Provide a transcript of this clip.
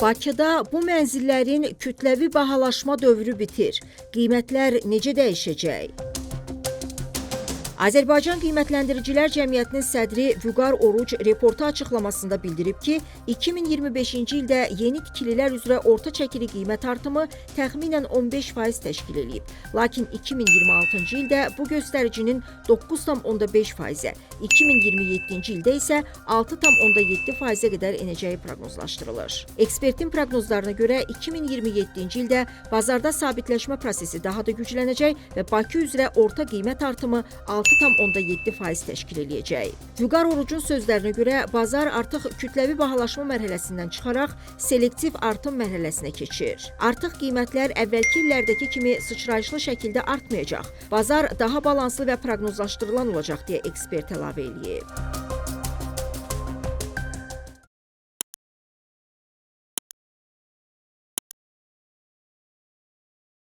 Bakıda bu mənzillərin kütləvi bahalaşma dövrü bitir. Qiymətlər necə dəyişəcək? Azərbaycan Qiymətləndiricilər Cəmiyyətinin sədri Vüqar Oruc reporta açıqlamasında bildirib ki, 2025-ci ildə yeni tikililər üzrə orta çəkili qiymət artımı təxminən 15% təşkil edib. Lakin 2026-cı ildə bu göstəricinin 9,5%-ə, 2027-ci ildə isə 6,7%-ə qədər enəcəyi proqnozlaşdırılır. Ekspertin proqnozlarına görə 2027-ci ildə bazarda sabitləşmə prosesi daha da güclənəcək və Bakı üzrə orta qiymət artımı 6,7% təşkil edəcək. Vüqar Orucun sözlərinə görə bazar artıq kütləvi bahalaşma mərhələsindən çıxaraq selektiv artım mərhələsinə keçir. Artıq qiymətlər əvvəlki illərdəki kimi sıçrayışlı şəkildə artmayacaq. Bazar daha balanslı və proqnozlaşdırılan olacaq deyə ekspert əlavə edib.